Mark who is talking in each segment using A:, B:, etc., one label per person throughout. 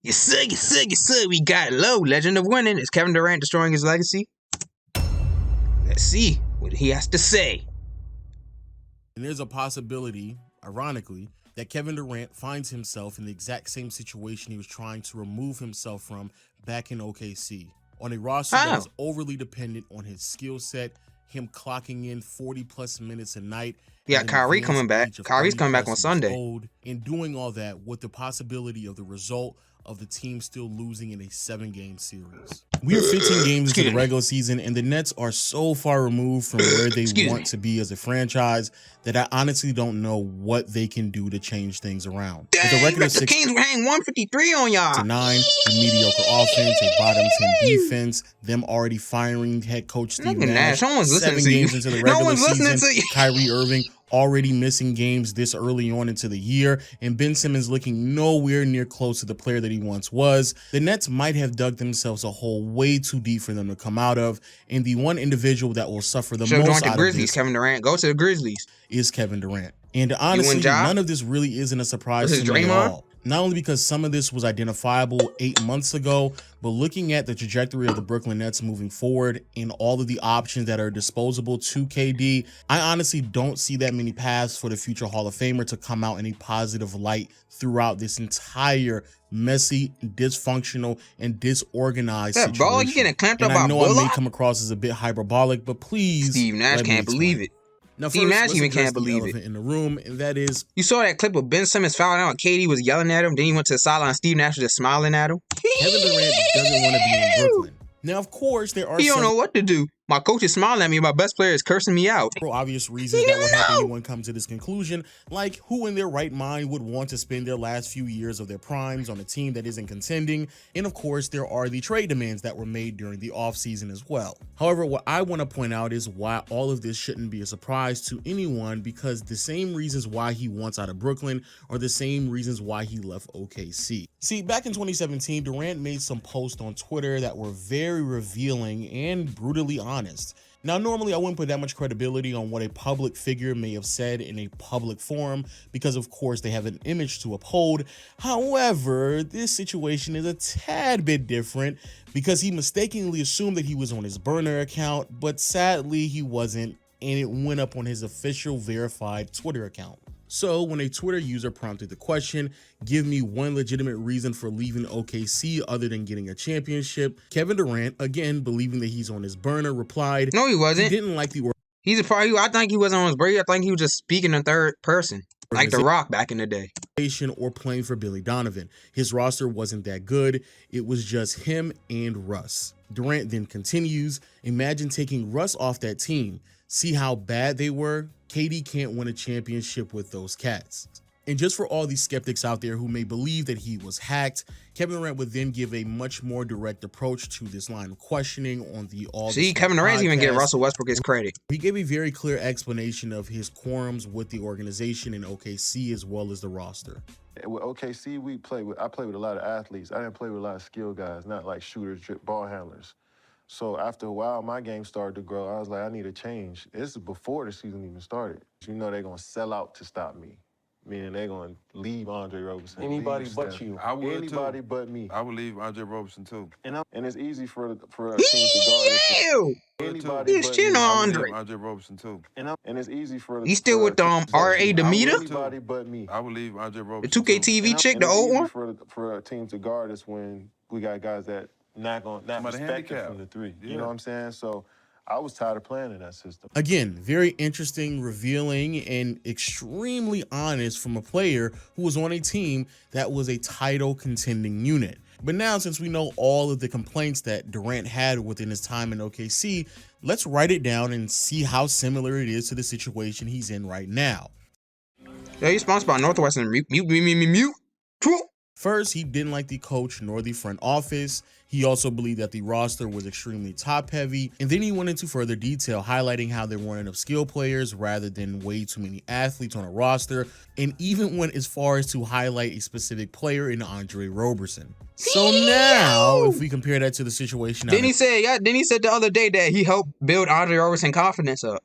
A: Yes, sir, yes, sir, yes, sir. We got low. Legend of winning. Is Kevin Durant destroying his legacy? Let's see what he has to say.
B: And there's a possibility, ironically, that Kevin Durant finds himself in the exact same situation he was trying to remove himself from back in OKC. On a roster that is overly dependent on his skill set, him clocking in 40+ minutes a night.
A: Yeah, Kyrie coming back. Kyrie's coming back on Sunday.
B: And doing all that with the possibility of the result of the team still losing in a 7-game series. We are 15 games into the regular season, and the Nets are so far removed from where they want to be as a franchise that I honestly don't know what they can do to change things around.
A: Dang, with a record of the Kings would hang 153 on y'all.
B: To 9, a mediocre offense, a bottom 10 defense, them already firing head coach Steve Nash. 7 games into the regular season, Kyrie Irving already missing games this early on into the year, and Ben Simmons looking nowhere near close to the player that he once was. The Nets might have dug themselves a hole way too deep for them to come out of, and the one individual that will suffer the most out of this,
A: Kevin Durant, go to the Grizzlies,
B: is Kevin Durant. And honestly, none of this really isn't a surprise to me at all. Not only because some of this was identifiable 8 months ago, but looking at the trajectory of the Brooklyn Nets moving forward and all of the options that are disposable to KD, I honestly don't see that many paths for the future Hall of Famer to come out in a positive light throughout this entire messy, dysfunctional, and disorganized situation.
A: Bro, you getting clamped up
B: and I
A: by
B: know
A: Bullock?
B: I may come across as a bit hyperbolic, but please,
A: Steve Nash can't believe it.
B: Now,
A: Steve Nash even can't believe it.
B: In the room, and that is,
A: you saw that clip of Ben Simmons fouling out and KD was yelling at him. Then he went to the sideline. Steve Nash was just smiling at him.
B: Kevin Durant doesn't want to be in Brooklyn. Now, of course, there are.
A: He don't know what to do. My coach is smiling at me. My best player is cursing me out.
B: For obvious reasons that would help anyone come to this conclusion, like who in their right mind would want to spend their last few years of their primes on a team that isn't contending? And of course, there are the trade demands that were made during the offseason as well. However, what I want to point out is why all of this shouldn't be a surprise to anyone, because the same reasons why he wants out of Brooklyn are the same reasons why he left OKC. See, back in 2017, Durant made some posts on Twitter that were very revealing and brutally honest. Now, normally I wouldn't put that much credibility on what a public figure may have said in a public forum because, of course, they have an image to uphold. However, this situation is a tad bit different because he mistakenly assumed that he was on his burner account, but sadly he wasn't, and it went up on his official verified Twitter account. So when a Twitter user prompted the question, give me one legitimate reason for leaving OKC other than getting a championship, Kevin Durant, again believing that he's on his burner, replied,
A: no, he wasn't.
B: He didn't like the
A: He's a part. I think he wasn't on his burner. I think he was just speaking in third person, like The Rock back in the day.
B: Or playing for Billy Donovan. His roster wasn't that good. It was just him and Russ. Durant then continues, imagine taking Russ off that team. See how bad they were? KD can't win a championship with those cats. And just for all these skeptics out there who may believe that he was hacked, Kevin Durant would then give a much more direct approach to this line of questioning on the All.
A: See, Kevin Durant's even getting Russell Westbrook his credit.
B: He gave a very clear explanation of his quorums with the organization in OKC as well as the roster.
C: With OKC, I played with a lot of athletes. I didn't play with a lot of skill guys, not like shooters, ball handlers. So after a while, my game started to grow. I was like, I need a change. This is before the season even started. You know they're going to sell out to stop me, meaning they're going to leave Andre Roberson. Anybody but you.
D: I would
C: Anybody
D: too.
C: but me.
D: I would leave Andre Roberson too.
C: And it's easy for a team to guard this. Anybody
A: He's
C: but
A: cheating
C: me.
A: on Andre.
D: Andre Roberson too.
C: And it's easy for
A: He's still with R.A. Demeter?
C: Anybody but me.
D: I would leave Andre
A: The
D: Roberson
A: 2K TV chick, the old one?
C: For a team to guard us when we got guys that not respected from the three.
D: Yeah.
C: You know what I'm saying? So I was tired of playing in that system.
B: Again, very interesting, revealing, and extremely honest from a player who was on a team that was a title contending unit. But now, since we know all of the complaints that Durant had within his time in OKC, let's write it down and see how similar it is to the situation he's in right now.
A: Yeah, he's sponsored by Northwestern. Mute.
B: First, he didn't like the coach nor the front office. He also believed that the roster was extremely top-heavy, and then he went into further detail, highlighting how there weren't enough skill players rather than way too many athletes on a roster, and even went as far as to highlight a specific player in Andre Roberson. So now, if we compare that to the situation,
A: Then he said the other day that he helped build Andre Roberson confidence up.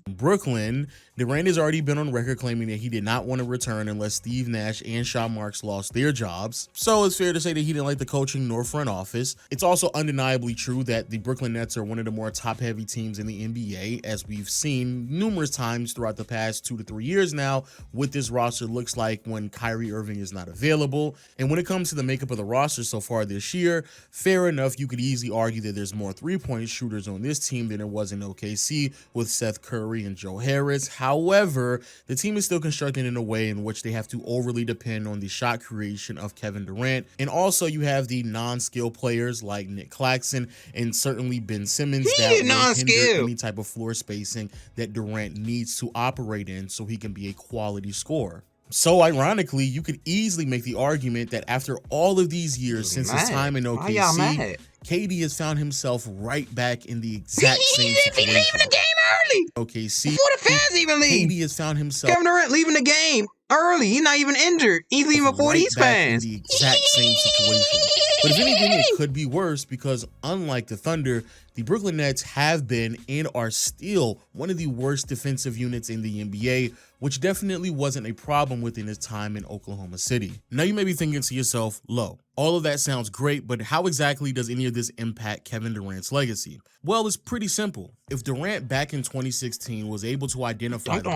B: Brooklyn, Durant has already been on record claiming that he did not want to return unless Steve Nash and Sean Marks lost their jobs. So it's fair to say that he didn't like the coaching nor front office. It's also undeniably true that the Brooklyn Nets are one of the more top-heavy teams in the NBA, as we've seen numerous times throughout the past 2 to 3 years now what this roster looks like when Kyrie Irving is not available. And when it comes to the makeup of the roster so far this year, fair enough, you could easily argue that there's more three-point shooters on this team than there was in OKC with Seth Curry and Joe Harris. However, the team is still constructed in a way in which they have to overly depend on the shot creation of Kevin Durant. And also you have the non-skill players like Nick Claxton and certainly Ben Simmons that will hinder any type of floor spacing that Durant needs to operate in so he can be a quality scorer. So ironically, you could easily make the argument that after all of these years since his time in OKC, KD has found himself right back in the exact same situation.
A: Leaving the game early.
B: OKC,
A: before the fans even leave.
B: KD has found himself.
A: Kevin Durant leaving the game early. He's not even injured. He's leaving before these fans.
B: In the exact same situation. But if anything, it could be worse because unlike the Thunder, the Brooklyn Nets have been and are still one of the worst defensive units in the NBA, which definitely wasn't a problem within his time in Oklahoma City. Now you may be thinking to yourself, Lo, all of that sounds great, but how exactly does any of this impact Kevin Durant's legacy? Well, it's pretty simple. If Durant back in 2016 was able to identify the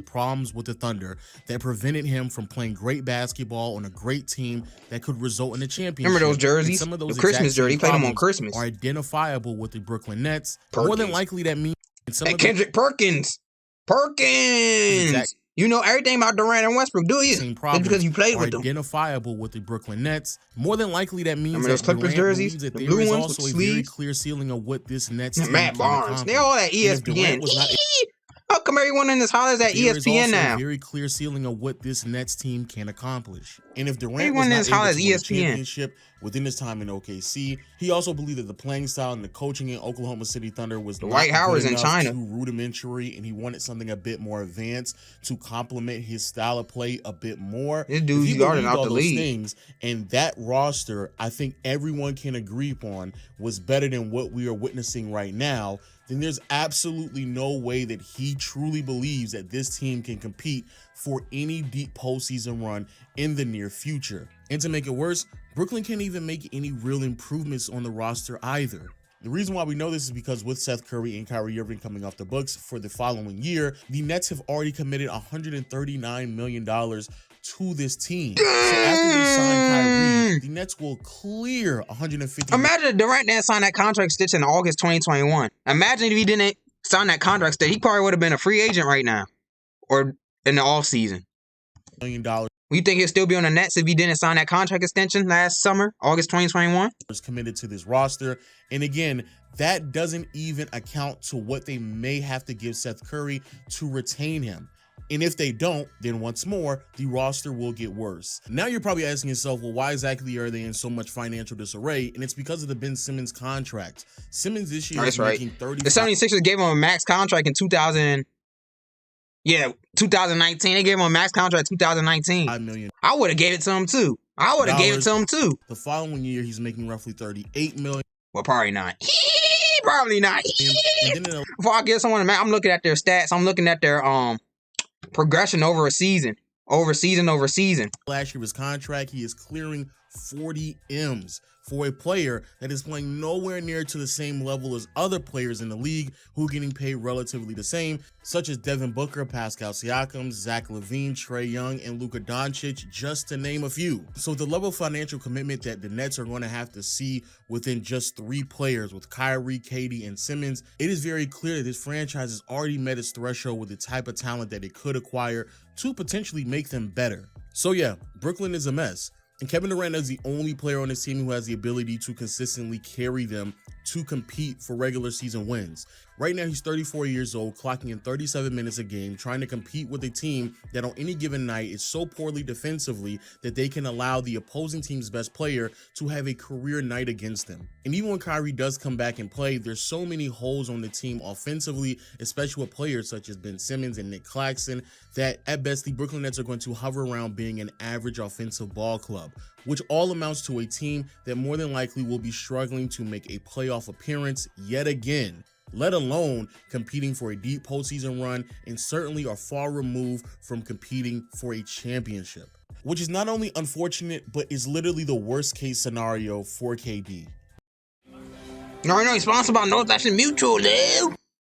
B: problems with the Thunder that prevented him from playing great basketball on a great team that could result in a championship.
A: Remember those jerseys?
B: Some of those
A: the Christmas jersey. He played them on Christmas.
B: Are identifiable with the Brooklyn Nets. More than likely that means
A: Kendrick Perkins. You know everything about Durant and Westbrook, do you? Just because you played with them.
B: Identifiable with the Brooklyn Nets. More than likely that means
A: those Clippers jerseys, the blue ones with the sleeves.
B: Very clear ceiling of what this Nets team
A: Matt Barnes. They're all at ESPN. How come everyone in this hollers at ESPN now?
B: A very clear ceiling of what this Nets team can accomplish. And if Durant
A: everyone
B: was not able to win a
A: ESPN.
B: championship within his time in OKC, he also believed that the playing style and the coaching in Oklahoma City Thunder was not
A: Dwight Howard's
B: good
A: in
B: enough,
A: China.
B: too rudimentary, and he wanted something a bit more advanced to complement his style of play a bit more.
A: This dude's guarding out the league.
B: Things, and that roster, I think everyone can agree upon, was better than what we are witnessing right now. Then there's absolutely no way that he truly believes that this team can compete for any deep postseason run in the near future. And to make it worse, Brooklyn can't even make any real improvements on the roster either. The reason why we know this is because with Seth Curry and Kyrie Irving coming off the books for the following year, the Nets have already committed $139 million to this team. So after they sign Kyrie, the Nets will clear $150 million.
A: Imagine if Durant didn't sign that contract stitch in August 2021. Imagine if he didn't sign that contract stitch. He probably would have been a free agent right now. Or in the offseason.
B: $1 million.
A: You think he'll still be on the Nets if he didn't sign that contract extension last summer, August 2021?
B: Committed to this roster. And again, that doesn't even account to what they may have to give Seth Curry to retain him. And if they don't, then once more, the roster will get worse. Now you're probably asking yourself, well, why exactly are they in so much financial disarray? And it's because of the Ben Simmons contract. Simmons this year is making $30.
A: The 76ers gave him a max contract in 2019. They gave him a max contract in 2019.
B: $5 million.
A: I would have gave it to him too.
B: The following year, he's making roughly $38 million.
A: Well, probably not. Probably not. Before I give someone a max, I'm looking at their stats. I'm looking at their progression over season. Last year,
B: his contract, he is clearing 40 M's for a player that is playing nowhere near to the same level as other players in the league who are getting paid relatively the same, such as Devin Booker, Pascal Siakam, Zach LaVine, Trae Young, and Luka Doncic, just to name a few. So the level of financial commitment that the Nets are going to have to see within just 3 players with Kyrie, KD, and Simmons, it is very clear that this franchise has already met its threshold with the type of talent that it could acquire to potentially make them better. So yeah, Brooklyn is a mess. And Kevin Durant is the only player on this team who has the ability to consistently carry them to compete for regular season wins. Right now, he's 34 years old, clocking in 37 minutes a game, trying to compete with a team that on any given night is so poorly defensively that they can allow the opposing team's best player to have a career night against them. And even when Kyrie does come back and play, there's so many holes on the team offensively, especially with players such as Ben Simmons and Nick Claxton, that at best, the Brooklyn Nets are going to hover around being an average offensive ball club, which all amounts to a team that more than likely will be struggling to make a playoff appearance yet again, let alone competing for a deep postseason run, and certainly are far removed from competing for a championship, which is not only unfortunate, but is literally the worst case scenario for KD.
A: No, he's sponsored by Northwestern Mutual, dude.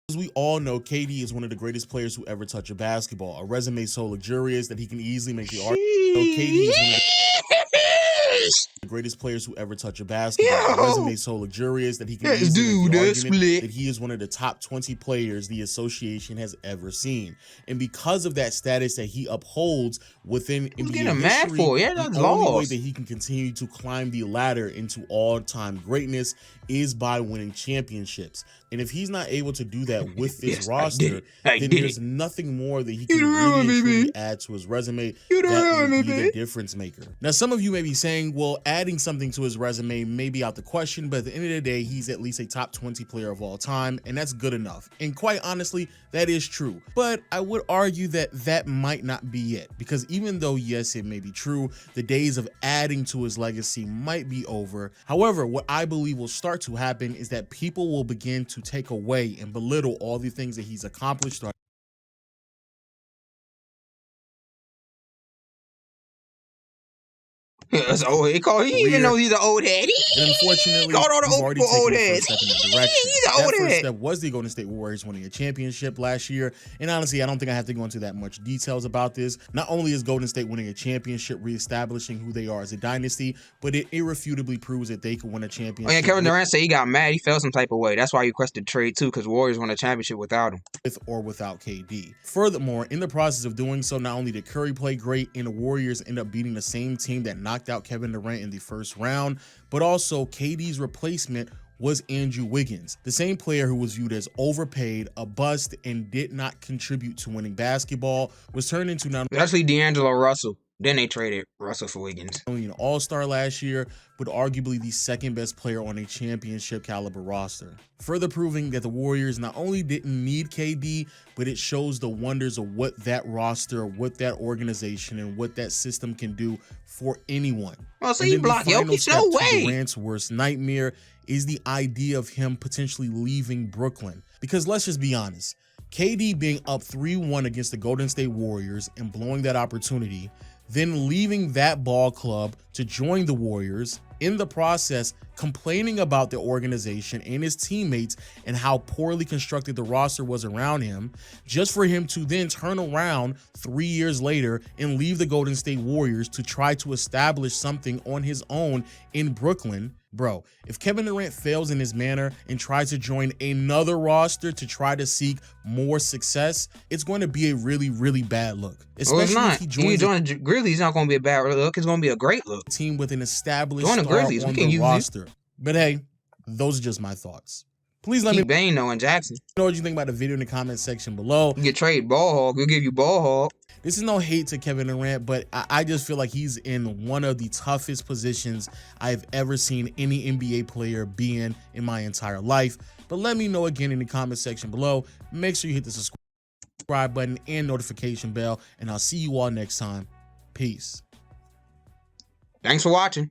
B: As we all know, KD is one of the greatest players who ever touched a basketball, a resume so luxurious that he can easily make the argument. KD is one of the greatest players who ever touched a basketball, a resume so luxurious that he can easily make the argument that he is one of the top 20 players the association has ever seen. And because of that status that he upholds within NBA history, the only way that he can continue to climb the ladder into all-time greatness is by winning championships. And if he's not able to do that with this roster, then there's nothing more that he can really truly add to his resume that would be the difference maker. Now, some of you may be saying, well, adding something to his resume may be out the question, but at the end of the day, he's at least a top 20 player of all time, and that's good enough. And quite honestly, that is true. But I would argue that that might not be it, because even though, yes, it may be true, the days of adding to his legacy might be over. However, what I believe will start to happen is that people will begin to take away and belittle all the things that he's accomplished.
A: That's old head. He even knows he's an old head.
B: And unfortunately,
A: called all the
B: already
A: old
B: taken
A: heads.
B: the first step in that direction.
A: He's an old
B: That first
A: head.
B: step was the Golden State Warriors winning a championship last year. And honestly, I don't think I have to go into that much details about this. Not only is Golden State winning a championship, reestablishing who they are as a dynasty, but it irrefutably proves that they could win a championship.
A: Oh, yeah, Kevin Durant said he got mad. He felt some type of way. That's why he requested trade too, because Warriors won a championship without him.
B: With or without KD. Furthermore, in the process of doing so, not only did Curry play great and the Warriors end up beating the same team that knocked out Kevin Durant in the first round, but also KD's replacement was Andrew Wiggins, the same player who was viewed as overpaid, a bust, and did not contribute to winning basketball, was turned into not
A: Actually, D'Angelo Russell. Then they traded Russell for Wiggins.
B: only an all-star last year, but arguably the second best player on a championship caliber roster. Further proving that the Warriors not only didn't need KD, but it shows the wonders of what that roster, what that organization, and what that system can do for anyone.
A: Oh, so you block Jokic? No way.
B: Durant's worst nightmare is the idea of him potentially leaving Brooklyn. Because let's just be honest, KD being up 3-1 against the Golden State Warriors and blowing that opportunity, then leaving that ball club to join the Warriors, in the process complaining about the organization and his teammates and how poorly constructed the roster was around him, just for him to then turn around 3 years later and leave the Golden State Warriors to try to establish something on his own in Brooklyn. Bro, if Kevin Durant fails in his manner and tries to join another roster to try to seek more success, it's going to be a really, really bad look. Especially if he joins
A: the Grizzlies, it's not going to be a bad look. It's going to be a great look.
B: Team with an established
A: Join the
B: star
A: Grizzlies.
B: on the roster. But hey, those are just my thoughts. Please let me
A: know in Jackson.
B: Know what you think about the video in the comment section below.
A: You get trade ball hog. We'll give you ball hog.
B: This is no hate to Kevin Durant, but I just feel like he's in one of the toughest positions I've ever seen any NBA player be in my entire life. But let me know again in the comment section below. Make sure you hit the subscribe button and notification bell, and I'll see you all next time. Peace.
A: Thanks for watching.